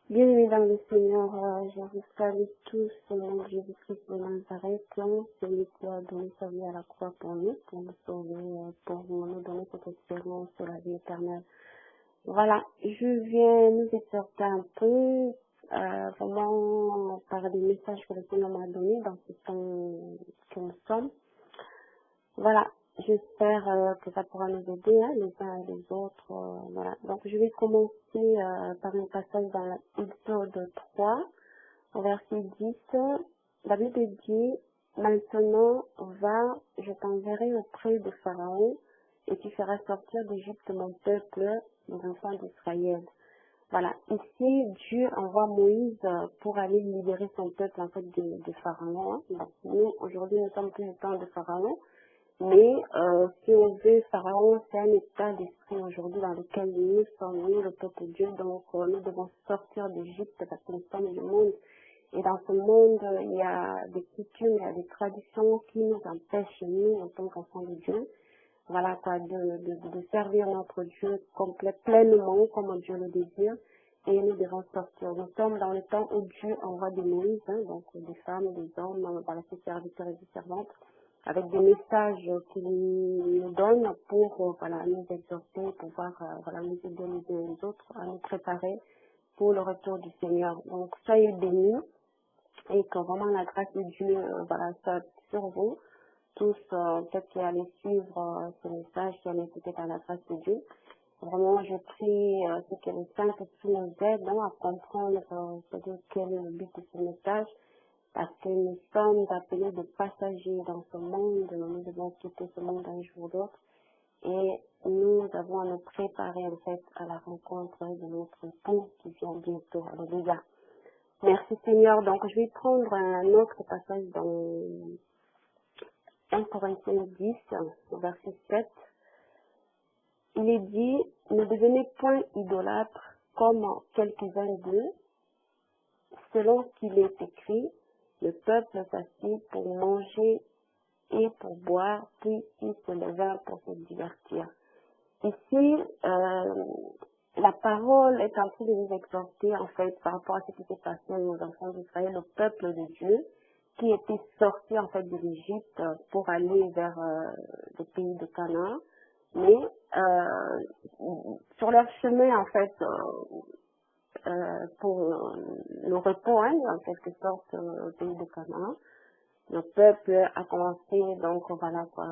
Bien-aimés dans le Seigneur, je vous salue tous au nom de Jésus-Christ de Nazareth, celui qui a donné sa vie à la croix pour nous sauver, pour nous donner cette expérience de la vie éternelle. Voilà, je viens nous exhorter un peu, vraiment par des messages que le Seigneur m'a donnés dans ce temps que nous sommes. Voilà, j'espère que ça pourra nous aider, hein, les uns et les autres. Voilà. Donc, je vais commencer par un passage dans l'Exode 3, au verset 10. La Bible dit, maintenant, va, je t'enverrai auprès de Pharaon, et tu feras sortir d'Égypte mon peuple, les enfants d'Israël. Voilà, ici, Dieu envoie Moïse pour aller libérer son peuple, en fait, de Pharaon. Hein. Donc, nous, aujourd'hui, nous sommes plus du temps de Pharaon. Mais si on veut, Pharaon, c'est un état d'esprit aujourd'hui dans lequel nous sommes, nous, le peuple de Dieu. Donc, nous devons sortir d'Égypte parce que nous sommes du monde. Et dans ce monde, il y a des coutumes, il y a des traditions qui nous empêchent, nous, en tant qu'enfants de Dieu, voilà quoi, de servir notre Dieu complet, pleinement, comme Dieu le désire. Et nous devons sortir. Nous sommes dans le temps où Dieu envoie des Moïse, hein, donc des femmes, des hommes, voilà, ses serviteurs et des servantes, avec des messages qu'il nous donne pour voilà, nous exhorter, pouvoir voilà, nous aider les uns les autres à nous préparer pour le retour du Seigneur. Donc, soyez bénis et que vraiment la grâce de Dieu voilà, soit sur vous, tous peut-être qui allez suivre ce message, qui allez écouter par la grâce de Dieu. Vraiment, je prie que le Saint-Esprit nous aide hein, à comprendre quel est le but de ce message, parce que nous sommes appelés de passagers dans ce monde, nous devons quitter ce monde un jour ou l'autre, et nous avons à nous préparer en fait à la rencontre de notre époux qui vient bientôt. Alléluia. Merci Seigneur. Donc je vais prendre un autre passage dans 1 Corinthiens 10, verset 7. Il est dit, ne devenez point idolâtres comme quelques-uns d'eux, selon qu'il est écrit, le peuple s'assit pour manger et pour boire, puis il se leva pour se divertir. Ici, la parole est en train de nous exhorter, en fait, par rapport à ce qui s'est passé aux enfants d'Israël, le peuple de Dieu, qui était sorti, en fait, de l'Égypte pour aller vers le pays de Canaan. Mais, sur leur chemin, en fait, pour le repos, hein, en quelque sorte, au pays de Canaan, le peuple a commencé, donc, voilà, quoi,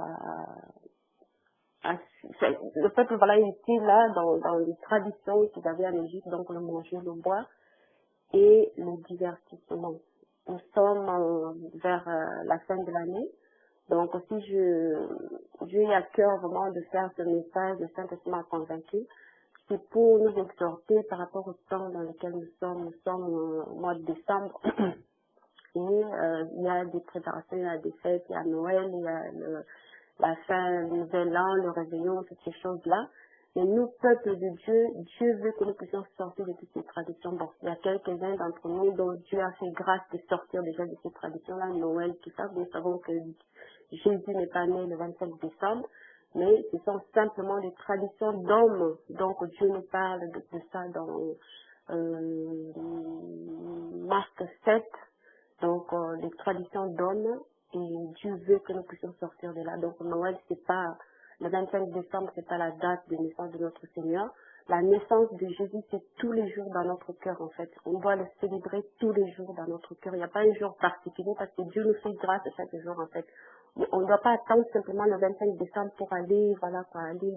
le peuple, voilà, il était là dans les traditions qu'ils avaient en Égypte, donc le manger, le boire et le divertissement. Nous sommes vers la fin de l'année, donc si Dieu a à cœur vraiment de faire ce message, le Saint-Esprit m'a convaincu, c'est pour nous exhorter par rapport au temps dans lequel nous sommes. Nous sommes au mois de décembre. Et il y a des préparations, il y a des fêtes, il y a Noël, il y a la fin du nouvel an, le réveillon, toutes ces choses-là. Mais nous, peuple de Dieu, Dieu veut que nous puissions sortir de toutes ces traditions. Bon, il y a quelques-uns d'entre nous dont Dieu a fait grâce de sortir déjà de ces traditions-là, Noël, tout ça. Nous savons que Jésus n'est pas né le 25 décembre, mais ce sont simplement des traditions d'hommes. Donc Dieu nous parle de ça dans Marc 7. Donc, les traditions d'hommes, et Dieu veut que nous puissions sortir de là. Donc, Noël, c'est pas, le 25 décembre, c'est pas la date de naissance de notre Seigneur. La naissance de Jésus, c'est tous les jours dans notre cœur, en fait. On doit le célébrer tous les jours dans notre cœur. Il n'y a pas un jour particulier parce que Dieu nous fait grâce chaque jour, en fait. On ne doit pas attendre simplement le 25 décembre pour aller, voilà, pour aller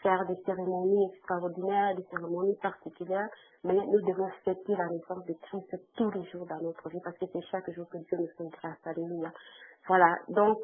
faire des cérémonies extraordinaires, des cérémonies particulières, mais nous devons fêter la naissance de Christ tous les jours dans notre vie parce que c'est chaque jour que Dieu nous fait grâce. Alléluia. Voilà. Donc,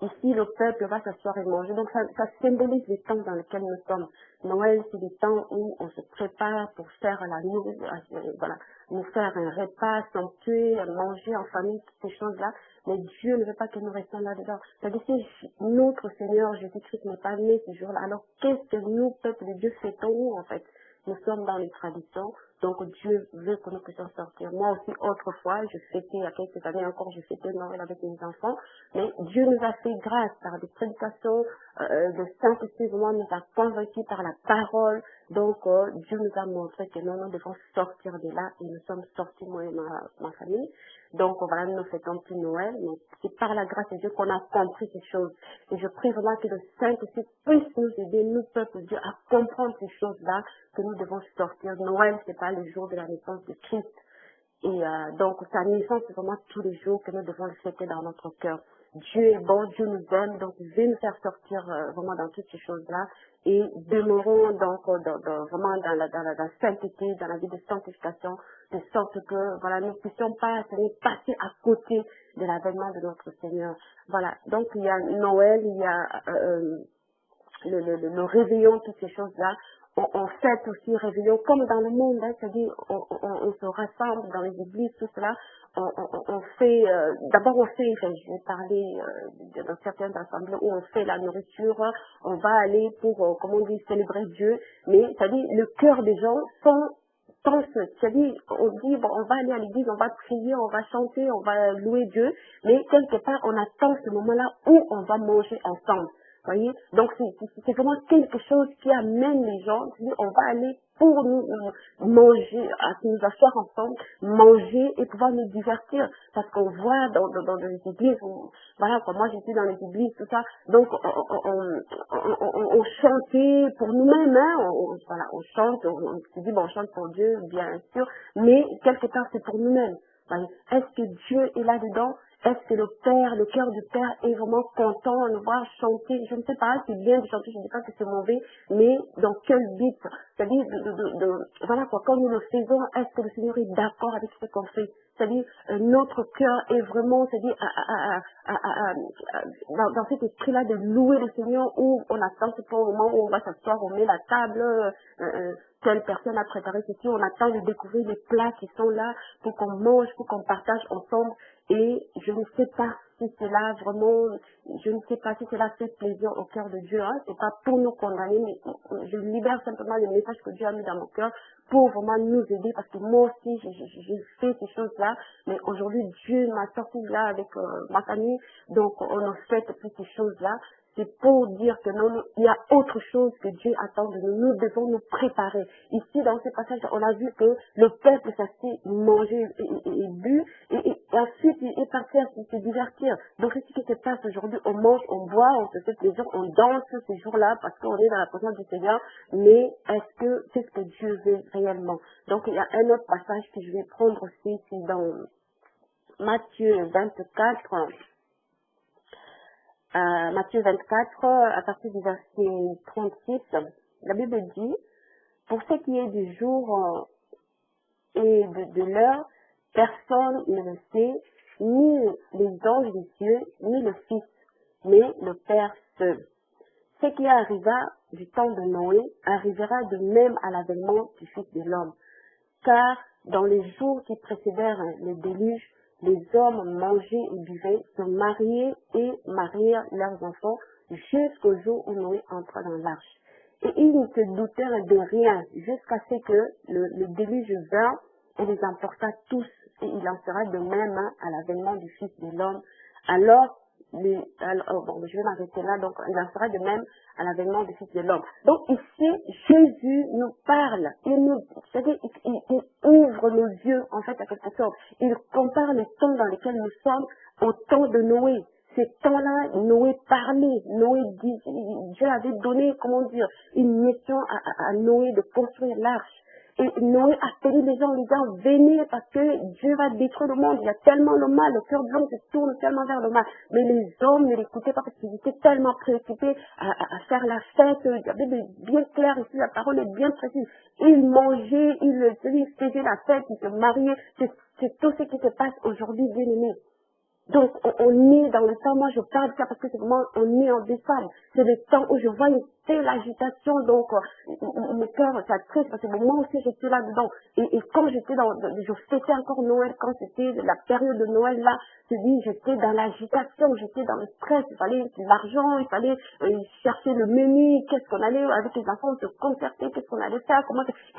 ici, le peuple va s'asseoir et manger. Donc, ça symbolise les temps dans lesquels nous sommes. Noël, c'est des temps où on se prépare pour faire la nourriture, voilà, nous faire un repas somptueux, manger en famille, toutes ces choses-là. Mais Dieu ne veut pas que nous restions là-dedans. C'est-à-dire que notre Seigneur Jésus-Christ n'est pas né ce jour-là. Alors, qu'est-ce que nous, peuple de Dieu, fêtons, en fait? Nous sommes dans les traditions, Donc Dieu veut que nous puissions sortir. Moi aussi, autrefois, je fêtais, il y a quelques années encore, je fêtais Noël avec mes enfants, mais Dieu nous a fait grâce par des prédications, de Saint-Esprit vraiment nous a convaincus par la parole. Donc Dieu nous a montré que nous devons sortir de là, et nous sommes sortis, moi et ma famille. Donc voilà, nous ne fêtons plus Noël, mais c'est par la grâce de Dieu qu'on a compris ces choses. Et je prie vraiment que le Saint-Esprit puisse nous aider, nous, peuple de Dieu, à comprendre ces choses-là, que nous devons sortir. Noël, c'est pas le jour de la naissance de Christ. Et donc, sa naissance, c'est vraiment tous les jours que nous devons le fêter dans notre cœur. Dieu est bon, Dieu nous aime, donc il veut nous faire sortir vraiment dans toutes ces choses-là et demeurons donc vraiment dans la sainteté, dans la vie de sanctification, de sorte que voilà, nous ne puissions pas passer à côté de l'avènement de notre Seigneur. Voilà, donc il y a Noël, il y a le réveillon, toutes ces choses-là. On fête aussi réveillon comme dans le monde, hein, c'est-à-dire on se rassemble dans les églises, tout cela. On fait, d'abord on fait, enfin, je vais parler dans certaines assemblées où on fait la nourriture, on va aller pour, comment on dit, célébrer Dieu, mais c'est-à-dire le cœur des gens pense, c'est-à-dire on dit, bon, on va aller à l'église, on va prier, on va chanter, on va louer Dieu, mais quelque part on attend ce moment-là où on va manger ensemble. Voyez, donc c'est vraiment quelque chose qui amène les gens, on va aller pour nous manger, à nous asseoir ensemble, manger et pouvoir nous divertir, parce qu'on voit dans les églises, voilà, comme moi j'étais dans les églises, tout ça, donc on chantait pour nous-mêmes, hein, voilà, on chante, on se dit bon, on chante pour Dieu, bien sûr, mais quelque part c'est pour nous-mêmes. Est-ce que Dieu est là-dedans? Est-ce que le Père, le cœur du Père est vraiment content de nous voir chanter? Je ne sais pas, c'est bien de chanter, je ne dis pas que c'est mauvais, mais dans quel but? C'est-à-dire, voilà quoi, quand nous le faisons, est-ce que le Seigneur est d'accord avec ce qu'on fait? C'est-à-dire, notre cœur est vraiment, c'est-à-dire, dans cet esprit-là de louer le Seigneur, où on attend ce moment où on va s'asseoir, on met la table, telle personne a préparé ceci, on attend de découvrir les plats qui sont là pour qu'on mange, pour qu'on partage ensemble. Et je ne sais pas si cela vraiment, je ne sais pas si cela fait plaisir au cœur de Dieu. Hein. C'est pas pour nous condamner, mais je libère simplement le message que Dieu a mis dans mon cœur pour vraiment nous aider, parce que moi aussi j'ai fait ces choses-là, mais aujourd'hui Dieu m'a sorti de là avec ma famille, donc on a fait toutes ces choses-là. C'est pour dire que non, il y a autre chose que Dieu attend de nous. Nous devons nous préparer. Ici, dans ce passage, on a vu que le peuple s'assit, manger et bu, et ensuite il est parti à se divertir. Donc, c'est ce qui se passe aujourd'hui. On mange, on boit, on se fait plaisir, on danse ces jours-là parce qu'on est dans la présence du Seigneur. Mais est-ce que c'est ce que Dieu veut réellement? Donc, il y a un autre passage que je vais prendre aussi, c'est dans Matthieu 24. Matthieu 24, à partir du verset 36, la Bible dit, pour ce qui est du jour et de l'heure, personne ne le sait, ni les anges des cieux, ni le Fils, mais le Père seul. Ce qui arriva du temps de Noé arrivera de même à l'avènement du Fils de l'homme. Car dans les jours qui précédèrent le déluge, les hommes mangeaient et buvaient, se mariaient et marièrent leurs enfants jusqu'au jour où Noé entra dans l'arche. Et ils ne se doutèrent de rien jusqu'à ce que le déluge vint et les emporta tous. Et il en sera de même à l'avènement du Fils de l'homme. Alors, je vais m'arrêter là, donc il en sera de même à l'avènement du Fils de l'homme. Donc ici, Jésus nous parle, c'est-à-dire il ouvre nos yeux, en fait, à quelque sorte. Il compare les temps dans lesquels nous sommes au temps de Noé. Ces temps-là, Noé parlait, Noé dit, Dieu avait donné, comment dire, une mission à Noé de construire l'arche. Et Noé a appelé les gens en disant, venez parce que Dieu va détruire le monde. Il y a tellement le mal, le cœur de l'homme se tourne tellement vers le mal. Mais les hommes ne l'écoutaient pas parce qu'ils étaient tellement préoccupés à faire la fête. Il y avait bien clair ici, la parole est bien précise. Ils mangeaient, ils faisaient la fête, ils se mariaient. C'est tout ce qui se passe aujourd'hui, bien aimé. Donc, on est dans le temps, moi je parle de ça parce que c'est vraiment, on est en décembre. C'est le temps où je vois une telle agitation, donc mon cœur s'attriste parce que moi aussi j'étais là-dedans. Et quand j'étais je fêtais encore Noël, quand c'était la période de Noël là, j'étais dans l'agitation, j'étais dans le stress, il fallait de l'argent, il fallait chercher le menu, qu'est-ce qu'on allait, avec les enfants, se concerter, qu'est-ce qu'on allait faire,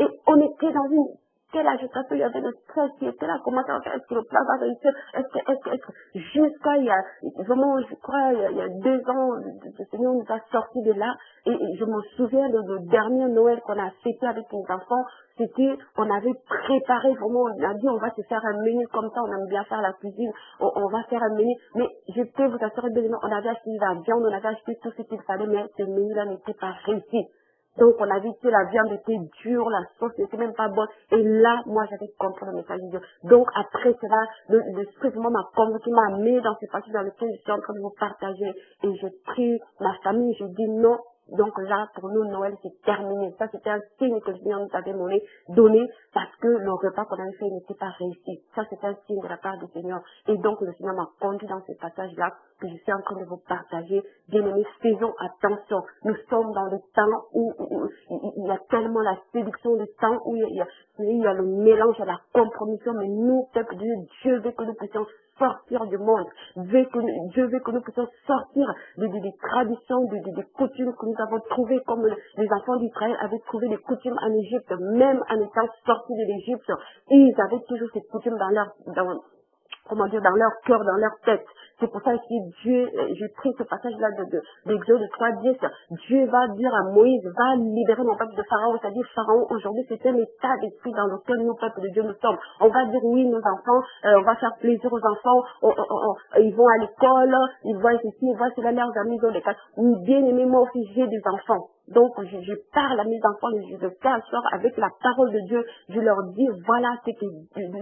et on était dans une quelle agitation il y avait, le stress qui était là, comment ça va faire, est-ce que le plan va réussir, est-ce que, jusqu'à il y a, vraiment, je crois, il y a 2 ans, le Seigneur nous a sortis de là, et je me souviens de le dernier Noël qu'on a fêté avec les enfants, c'était, on avait préparé vraiment, on a dit, on va se faire un menu comme ça, on aime bien faire la cuisine, on va faire un menu, mais je peux vous assurer, on avait acheté de la viande, on avait acheté tout ce qu'il fallait, mais ce menu-là n'était pas réussi. Donc, on a vu que la viande était dure, la sauce n'était même pas bonne. Et là, moi, j'avais compris le message de Dieu. Donc, après cela, l'Esprit vraiment m'a convoqué, m'a mis dans ces parties dans lesquelles je suis en train de vous partager. Et j'ai pris ma famille, j'ai dit non. Donc là, pour nous, Noël, c'est terminé. Ça, c'était un signe que le Seigneur nous avait donné parce que le repas qu'on avait fait n'était pas réussi. Ça, c'était un signe de la part du Seigneur. Et donc, le Seigneur m'a conduit dans ce passage-là que je suis en train de vous partager. Bien-aimés, faisons attention. Nous sommes dans le temps où il y a tellement la séduction, le temps où il y a le mélange, la compromission. Mais nous, peuple de Dieu, Dieu veut que nous puissions sortir du monde. Dieu veut que nous puissions sortir des traditions, des coutumes que nous avons trouvées, comme les enfants d'Israël avaient trouvé des coutumes en Égypte, même en étant sortis de l'Égypte. Et ils avaient toujours ces coutumes dans leur cœur, dans leur tête. C'est pour ça que Dieu, j'ai pris ce passage-là d'Exode 3:10, Dieu va dire à Moïse, va libérer mon peuple de Pharaon. C'est-à-dire, Pharaon, aujourd'hui, c'est un état d'esprit dans lequel nous, peuple de Dieu, nous sommes. On va dire, oui, nos enfants, on va faire plaisir aux enfants, ils vont à l'école, ils voient ceci, ils voient cela, leurs amis, ils ont des cas. Bien aimé, moi aussi, j'ai des enfants. Donc, je parle à mes enfants, je le fais asseoir avec la parole de Dieu. Je leur dis, voilà ce que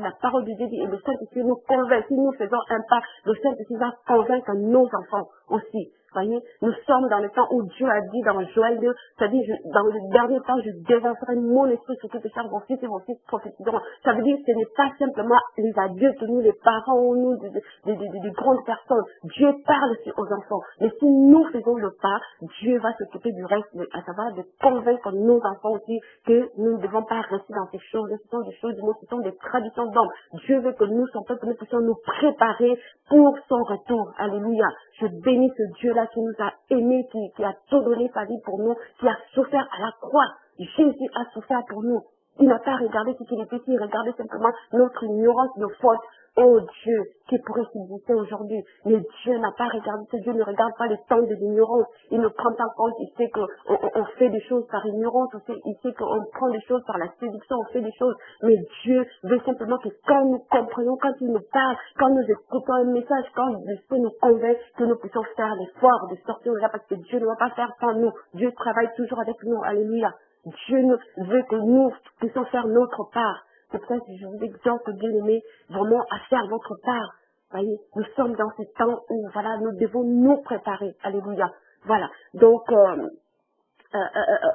la parole de Dieu dit. Et le Saint-Esprit nous convainc. Si nous faisons un pas, le Saint-Esprit va convaincre nos enfants aussi. Voyez, nous sommes dans le temps où Dieu a dit dans Joël 2, c'est-à-dire, dans le dernier temps, je déverserai mon esprit sur toutes les chair, vos fils et vos fils prophétiseront. Ça veut dire que ce n'est pas simplement les adultes, nous, les parents, nous, des grandes personnes. Dieu parle aux enfants. Mais si nous faisons le pas, Dieu va s'occuper du reste, à savoir de convaincre nos enfants aussi que nous ne devons pas rester dans ces choses. Ce sont des choses du monde, ce sont des traditions d'hommes. Dieu veut que nous, son peuple, nous puissions nous préparer pour son retour. Alléluia. Je bénis ce Dieu-là qui nous a aimés, qui a tout donné sa vie pour nous, qui a souffert à la croix. Jésus a souffert pour nous. Il n'a pas regardé ce qu'il était, il regardait simplement notre ignorance, nos fautes. Oh Dieu, qui pourrait subsister aujourd'hui. Mais Dieu n'a pas regardé ça. Dieu ne regarde pas les temps de l'ignorance. Il ne prend pas compte. Il sait qu'on fait des choses par ignorance. Il sait qu'on prend des choses par la séduction. On fait des choses. Mais Dieu veut simplement que quand nous comprenons, quand il nous parle, quand nous écoutons un message, quand l'Esprit nous convainc, que nous puissions faire l'effort de sortir de là parce que Dieu ne va pas faire sans nous. Dieu travaille toujours avec nous. Alléluia. Dieu veut que nous puissions faire notre part. C'est pour ça que je vous exhorte, bien-aimés, vraiment à faire votre part. Voyez, nous sommes dans ce temps où, voilà, nous devons nous préparer. Alléluia. Voilà. Donc,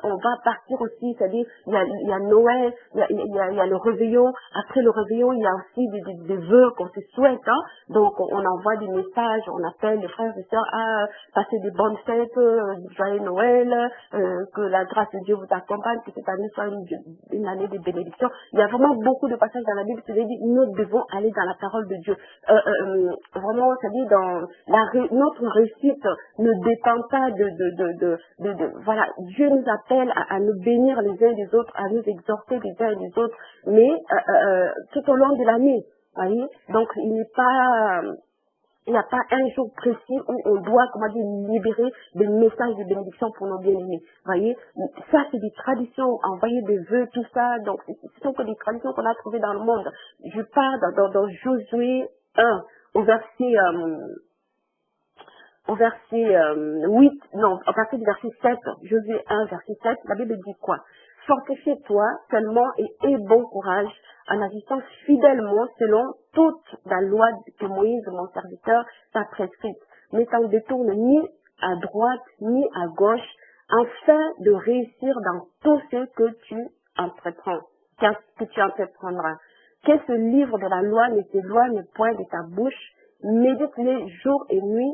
on va partir aussi, c'est-à-dire, il y a Noël, il y a le réveillon. Après le réveillon, il y a aussi des vœux qu'on se souhaite, hein. Donc, on envoie des messages, on appelle les frères et sœurs à passer des bonnes fêtes, joyeux Noël, que la grâce de Dieu vous accompagne, que cette année soit une année de bénédiction. Il y a vraiment beaucoup de passages dans la Bible qui dit, nous devons aller dans la parole de Dieu. Vraiment, c'est-à-dire, notre réussite ne dépend pas voilà, Dieu nous appelle à nous bénir les uns des autres, à nous exhorter les uns des autres, mais tout au long de l'année, voyez. Donc il n'y a pas un jour précis où on doit, comment dire, libérer des messages de bénédiction pour nos bien-aimés. Voyez, ça c'est des traditions, envoyer des vœux, tout ça. Donc ce sont que des traditions qu'on a trouvées dans le monde. Je pars dans Josué 1 au verset 8, non, à partir du verset 7, Josué 1, verset 7, la Bible dit quoi? Fortifie-toi seulement et aie bon courage en agissant fidèlement selon toute la loi que Moïse, mon serviteur, t'a prescrite. Ne t'en détourne ni à droite ni à gauche, afin de réussir dans tout ce que tu entreprends, que tu entreprendras. Que ce livre de la loi ne s'éloigne point de ta bouche, médite-le jour et nuit,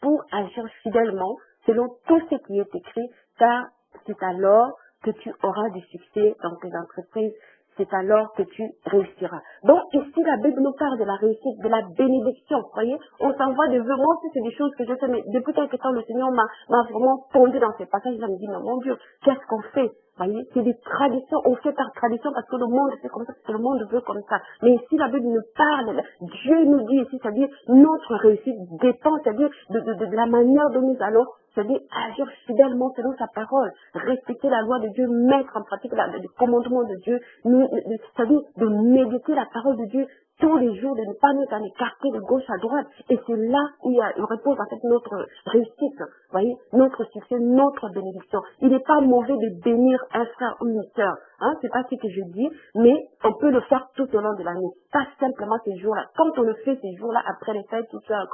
pour agir fidèlement selon tout ce qui est écrit, car c'est alors que tu auras du succès dans tes entreprises, c'est alors que tu réussiras. Donc ici, la Bible nous parle de la réussite, de la bénédiction. Vous voyez, on s'envoie des vœux. Moi aussi, c'est des choses que je fais, mais depuis quelque temps, le Seigneur m'a vraiment pondu dans ces passages. Il me dit, mais mon Dieu, qu'est-ce qu'on fait? Voyez, c'est des traditions, on fait par tradition parce que le monde fait comme ça, parce que le monde veut comme ça. Mais ici, la Bible nous parle, Dieu nous dit ici, c'est-à-dire notre réussite dépend, c'est-à-dire de la manière dont nous allons, c'est-à-dire agir fidèlement selon sa parole, respecter la loi de Dieu, mettre en pratique le commandement de Dieu, c'est-à-dire de méditer la parole de Dieu tous les jours, de ne pas nous en écarter de gauche à droite. Et c'est là où il repose en fait notre réussite, voyez, notre succès, notre bénédiction. Il n'est pas mauvais de bénir un frère ou une sœur, hein, c'est pas ce que je dis, mais on peut le faire tout au long de l'année, pas simplement ces jours-là. Quand on le fait ces jours-là, après les fêtes, tout ça,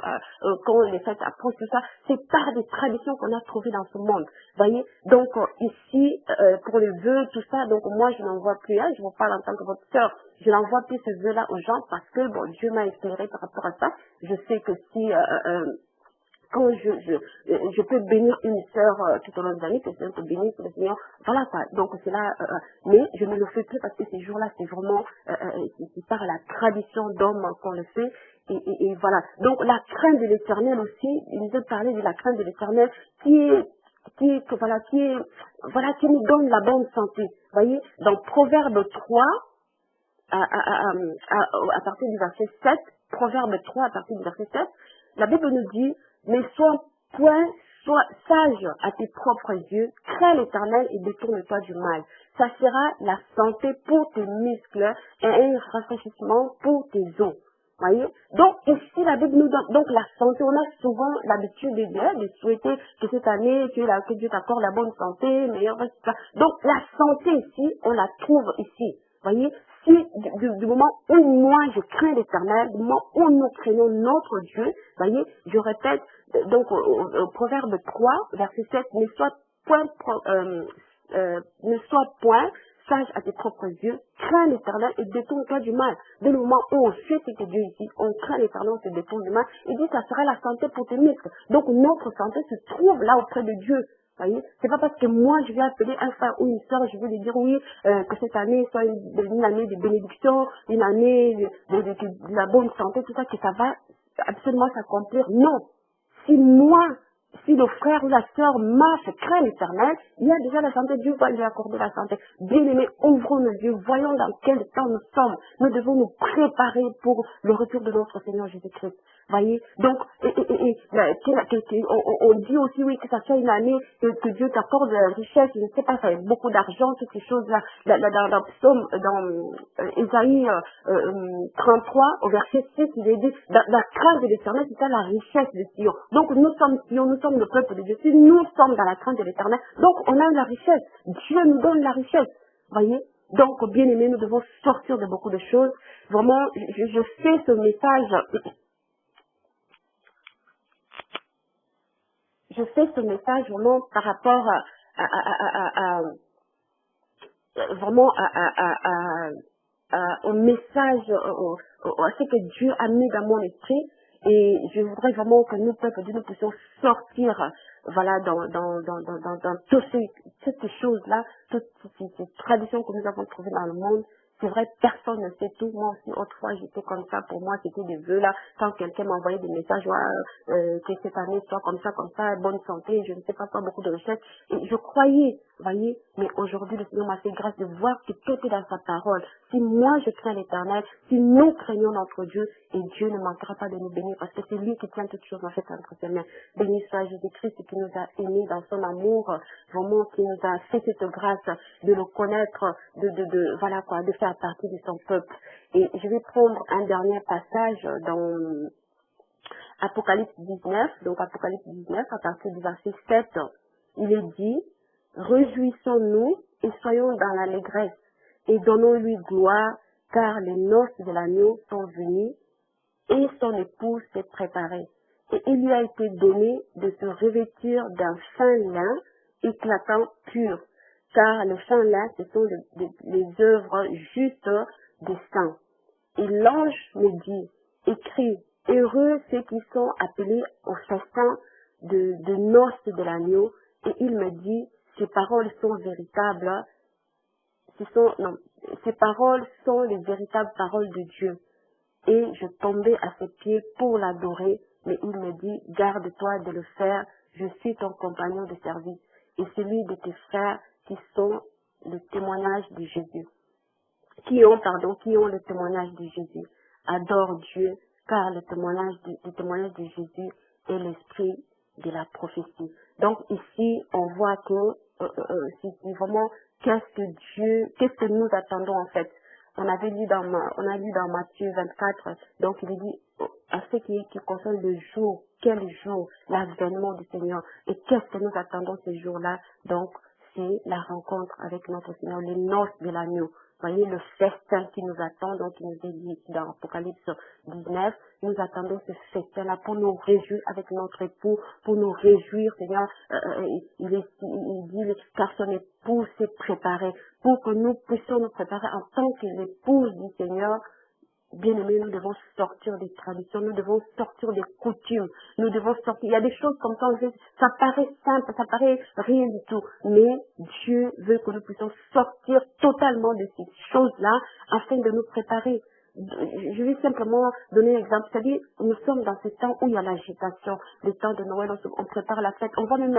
quand les fêtes approchent, tout ça, c'est par des traditions qu'on a trouvées dans ce monde, voyez. Donc ici, pour les vœux, tout ça, donc moi je n'en vois plus un, je vous parle en tant que votre sœur, je n'envoie plus ce vœu-là aux gens parce que bon, Dieu m'a éclairé par rapport à ça. Je sais que si quand je peux bénir une sœur tout au long de l'année, que c'est un peu béni pour le Seigneur, voilà quoi. Donc c'est là, mais je ne le fais plus parce que ces jours-là, c'est vraiment c'est par la tradition d'homme qu'on le fait. Et voilà. Donc la crainte de l'Éternel aussi, il nous a parlé de la crainte de l'Éternel qui nous donne la bonne santé. Vous voyez, dans Proverbe 3, à partir du verset 7, Proverbe 3 à partir du verset 7, la Bible nous dit, mais sois sage à tes propres yeux, crains l'Éternel et détourne-toi du mal. Ça sera la santé pour tes muscles et un rafraîchissement pour tes os. Voyez? Donc, ici, la Bible nous donne, donc la santé, on a souvent l'habitude de souhaiter que cette année, que Dieu t'accorde la bonne santé, meilleur résultat. Donc, la santé ici, on la trouve ici. Voyez? Si, du moment où moi je crains l'Éternel, du moment où nous craignons notre Dieu, voyez, je répète, donc, au Proverbe 3, verset 7, ne sois point sage à tes propres yeux, crains l'Éternel et détourne-toi du mal. Dès le moment où on fait ce que Dieu dit, on craint l'Éternel, on se détourne du mal, il dit ça sera la santé pour tes muscles. Donc notre santé se trouve là auprès de Dieu. Voyez, c'est pas parce que moi je vais appeler un frère ou une sœur, je vais lui dire oui, que cette année soit une année de bénédiction, une année de la bonne santé, tout ça, que ça va absolument s'accomplir. Non. Si le frère ou la sœur marche, craint l'Éternel, il y a déjà la santé, Dieu va lui accorder la santé. Bien-aimés, ouvrons nos yeux, voyons dans quel temps nous sommes. Nous devons nous préparer pour le retour de notre Seigneur Jésus-Christ. Voyez, donc, on dit aussi, oui, que ça soit une année que Dieu t'accorde la richesse, je ne sais pas, ça beaucoup d'argent, toutes ces choses-là. Dans Psaume, dans Ésaïe 33, au verset 6, il est dit, la crainte de l'Éternel, c'est ça la richesse de Sion. Donc, nous sommes Sion, nous sommes le peuple de Dieu. Si nous sommes dans la crainte de l'Éternel, donc on a la richesse. Dieu nous donne la richesse. Voyez? Donc, bien aimés, nous devons sortir de beaucoup de choses. Vraiment, je fais ce message. Je fais ce message vraiment par rapport vraiment au message, à ce que Dieu a mis dans mon esprit. Et je voudrais vraiment que nous, peuple Dieu, nous puissions sortir, voilà, dans toutes ces choses-là, toutes ces traditions que nous avons trouvées dans le monde. C'est vrai, personne ne sait tout. Moi aussi, autrefois, j'étais comme ça. Pour moi, c'était des vœux là. Quand quelqu'un m'envoyait des messages, que cette année soit comme ça, bonne santé, je ne sais pas quoi, beaucoup de richesse. Et je croyais, voyez, mais aujourd'hui, le Seigneur m'a fait grâce de voir que tout est dans sa parole. Si moi, je crains l'Éternel, si nous craignons notre Dieu, et Dieu ne manquera pas de nous bénir, parce que c'est lui qui tient toutes choses en fait entre ses mains. Béni soit Jésus-Christ qui nous a aimés dans son amour, vraiment qui nous a fait cette grâce de le connaître, voilà quoi, de faire partie de son peuple. Et je vais prendre un dernier passage dans Apocalypse 19, donc Apocalypse 19 à partir du verset 7, il est dit, réjouissons-nous et soyons dans l'allégresse et donnons-lui gloire, car les noces de l'agneau sont venues et son épouse s'est préparée. Et il lui a été donné de se revêtir d'un fin lin éclatant pur, car le fin lin, ce sont les œuvres justes des saints. Et l'ange me dit, écrit, heureux ceux qui sont appelés au festin de noces de l'agneau. Et il me dit, ces paroles sont véritables, ces paroles sont les véritables paroles de Dieu. Et je tombais à ses pieds pour l'adorer, mais il me dit, garde-toi de le faire, je suis ton compagnon de service et celui de tes frères qui sont le témoignage de Jésus. Qui ont le témoignage de Jésus, adorent Dieu, car le témoignage de Jésus est l'esprit de la prophétie. Donc ici, on voit que c'est vraiment qu'est-ce que nous attendons en fait. On a lu dans Matthieu 24, donc il dit à ce qui concerne le jour, quel jour, l'avènement du Seigneur, et qu'est-ce que nous attendons ce jour-là. Donc c'est la rencontre avec notre Seigneur, les noces de l'agneau. Voyez le festin qui nous attend, donc il nous est dit ici dans Apocalypse 19, nous attendons ce festin-là pour nous réjouir avec notre époux, pour nous réjouir, Seigneur, il dit, car son époux s'est préparé, pour que nous puissions nous préparer en tant que l'épouse du Seigneur. Bien-aimés, nous devons sortir des traditions, nous devons sortir des coutumes, nous devons sortir, il y a des choses comme ça paraît simple, ça paraît rien du tout, mais Dieu veut que nous puissions sortir totalement de ces choses-là afin de nous préparer. Je vais simplement donner un exemple, c'est-à-dire, nous sommes dans ce temps où il y a l'agitation, le temps de Noël, on prépare la fête, on va même,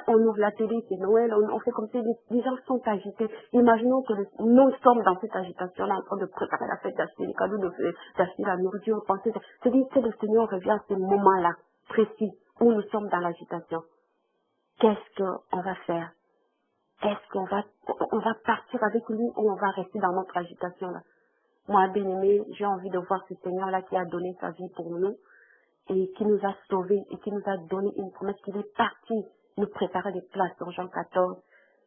on ouvre la télé, c'est Noël, on fait comme ça, les gens sont agités. Imaginons que nous sommes dans cette agitation-là, en train de préparer la fête, d'acheter les cadeaux, d'acheter la nourriture, c'est-à-dire que le Seigneur revient à ce moment-là, précis, où nous sommes dans l'agitation. Qu'est-ce qu'on va faire? Est-ce qu'on va partir avec lui ou on va rester dans notre agitation-là? Moi, bien-aimé, j'ai envie de voir ce Seigneur-là qui a donné sa vie pour nous et qui nous a sauvés et qui nous a donné une promesse qu'il est parti nous préparer des places dans Jean 14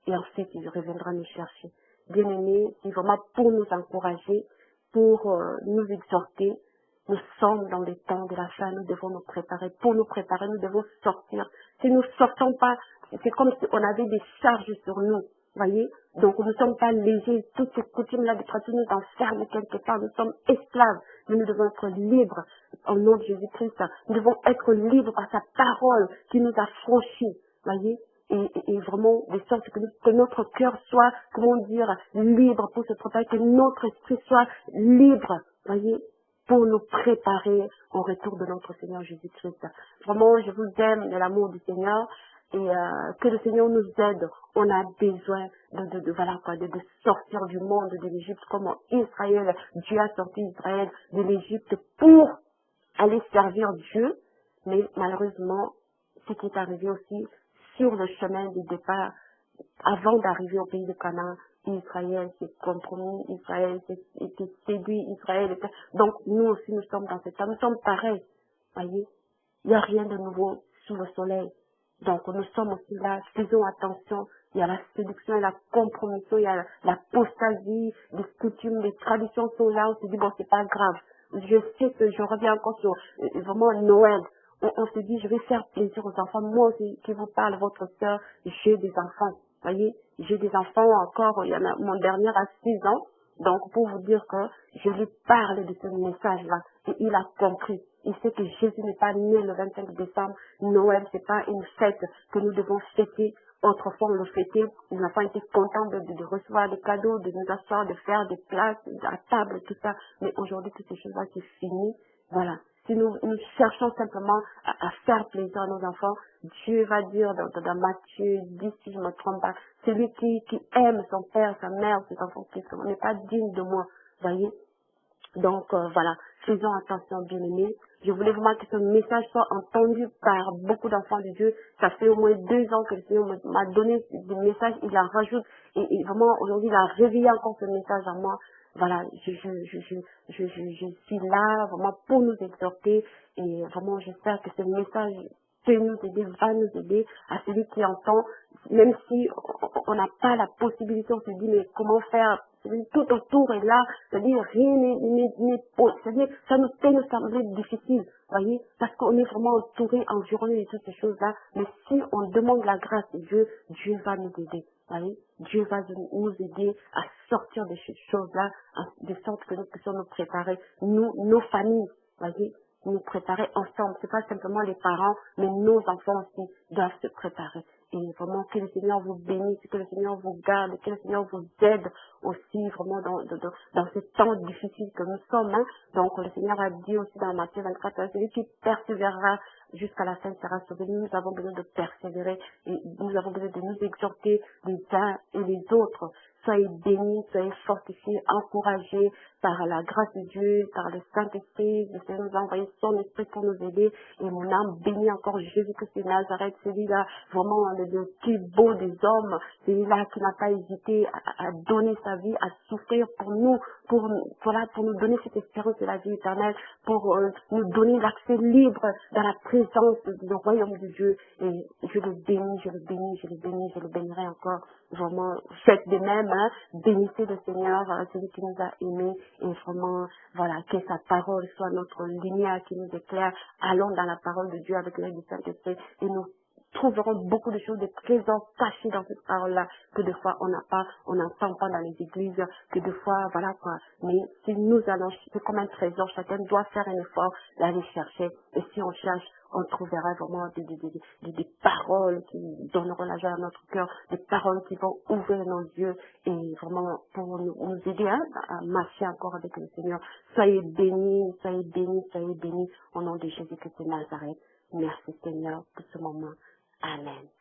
et ensuite il reviendra nous chercher. Bien-aimé, c'est vraiment pour nous encourager, pour nous exhorter. Nous sommes dans les temps de la fin, nous devons nous préparer. Pour nous préparer, nous devons sortir. Si nous ne sortons pas, c'est comme si on avait des charges sur nous. Voyez, donc nous ne sommes pas légers, toutes ces coutumes-là de tradition nous enferment quelque part, nous sommes esclaves, mais nous devons être libres au nom de Jésus-Christ, nous devons être libres par sa parole qui nous a franchis, voyez, et vraiment de sorte que notre cœur soit, comment dire, libre pour se préparer, que notre esprit soit libre, voyez, pour nous préparer au retour de notre Seigneur Jésus-Christ. Vraiment, je vous aime de l'amour du Seigneur. Et que le Seigneur nous aide. On a besoin de sortir du monde de l'Égypte comme Israël. Dieu a sorti Israël de l'Égypte pour aller servir Dieu. Mais malheureusement, ce qui est arrivé aussi sur le chemin du départ, avant d'arriver au pays de Canaan, Israël s'est compromis, Israël s'est séduit, Donc nous aussi nous sommes dans cet temps, nous sommes pareils. Voyez, il n'y a rien de nouveau sous le soleil. Donc nous sommes aussi là, faisons attention, il y a la séduction, il y a la compromission, il y a l'apostasie, les coutumes, les traditions sont là, on se dit bon c'est pas grave. Je sais que je reviens encore sur vraiment Noël. On se dit je vais faire plaisir aux enfants. Moi aussi qui vous parle, votre sœur, j'ai des enfants. Voyez, j'ai des enfants encore, il y en a, mon dernier a 6 ans. Donc, pour vous dire que je lui parle de ce message-là, et il a compris. Il sait que Jésus n'est pas né le 25 décembre. Noël, c'est pas une fête que nous devons fêter. Autrefois, on le fêtait. Les enfants étaient contents de recevoir des cadeaux, de nous asseoir, de faire des places à table, tout ça. Mais aujourd'hui, toutes ces choses-là, c'est fini. Voilà. Si nous cherchons simplement à faire plaisir à nos enfants, Dieu va dire dans Matthieu 10, si je ne me trompe pas, celui qui aime son père, sa mère, ses enfants, qui n'est pas digne de moi. Voyez? Donc voilà, faisons attention, bien-aimés. Je voulais vraiment que ce message soit entendu par beaucoup d'enfants de Dieu. Ça fait au moins 2 ans que le Seigneur m'a donné des messages, il en rajoute et vraiment aujourd'hui il a réveillé encore ce message en moi. Voilà, je suis là vraiment pour nous exhorter et vraiment j'espère que ce message peut nous aider, va nous aider à celui qui entend, même si on n'a pas la possibilité, on se dit mais comment faire? C'est-à-dire, tout autour est là, c'est-à-dire rien n'est c'est-à-dire ça nous peut nous sembler difficile, voyez, parce qu'on est vraiment entouré, environné de toutes ces choses-là, mais si on demande la grâce de Dieu, Dieu va nous aider, voyez, Dieu va nous aider à sortir de ces choses-là, de sorte que nous puissions nous préparer, nous, nos familles, voyez, nous préparer ensemble. C'est pas simplement les parents, mais nos enfants aussi doivent se préparer. Et vraiment, que le Seigneur vous bénisse, que le Seigneur vous garde, que le Seigneur vous aide aussi vraiment dans ce temps difficile que nous sommes. Hein. Donc, le Seigneur a dit aussi dans Matthieu 24, celui qui persévérera jusqu'à la fin sera sauvé. Nous avons besoin de persévérer et nous avons besoin de nous exhorter les uns et les autres. Soyez bénis, soyez fortifiés, encouragés par la grâce de Dieu, par le Saint-Esprit. Le Seigneur nous a envoyé son esprit pour nous aider. Et mon âme bénit encore Jésus-Christ de Nazareth, celui-là, vraiment le plus beau des hommes, celui-là qui n'a pas hésité à donner sa vie, à souffrir pour nous, voilà, pour nous donner cette espérance de la vie éternelle, pour nous donner l'accès libre dans la présence du royaume de Dieu. Et je le bénis, je le bénis, je le bénis, je le bénirai encore. Vraiment, faites de même, hein, bénissez le Seigneur, celui qui nous a aimés, et vraiment, voilà, que sa parole soit notre lumière qui nous éclaire. Allons dans la parole de Dieu avec l'aide du Saint-Esprit et nous trouverons beaucoup de choses, des trésors cachés dans cette parole-là, que des fois on n'entend pas dans les églises, que des fois, voilà quoi. Mais si nous allons, c'est comme un trésor, chacun doit faire un effort d'aller chercher. Et si on cherche, on trouvera vraiment des paroles qui donneront la joie à notre cœur, des paroles qui vont ouvrir nos yeux et vraiment pour nous aider, hein, à marcher encore avec le Seigneur. Soyez bénis, soyez bénis, soyez bénis au nom de Jésus-Christ de Nazareth. Merci Seigneur pour ce moment. Amen.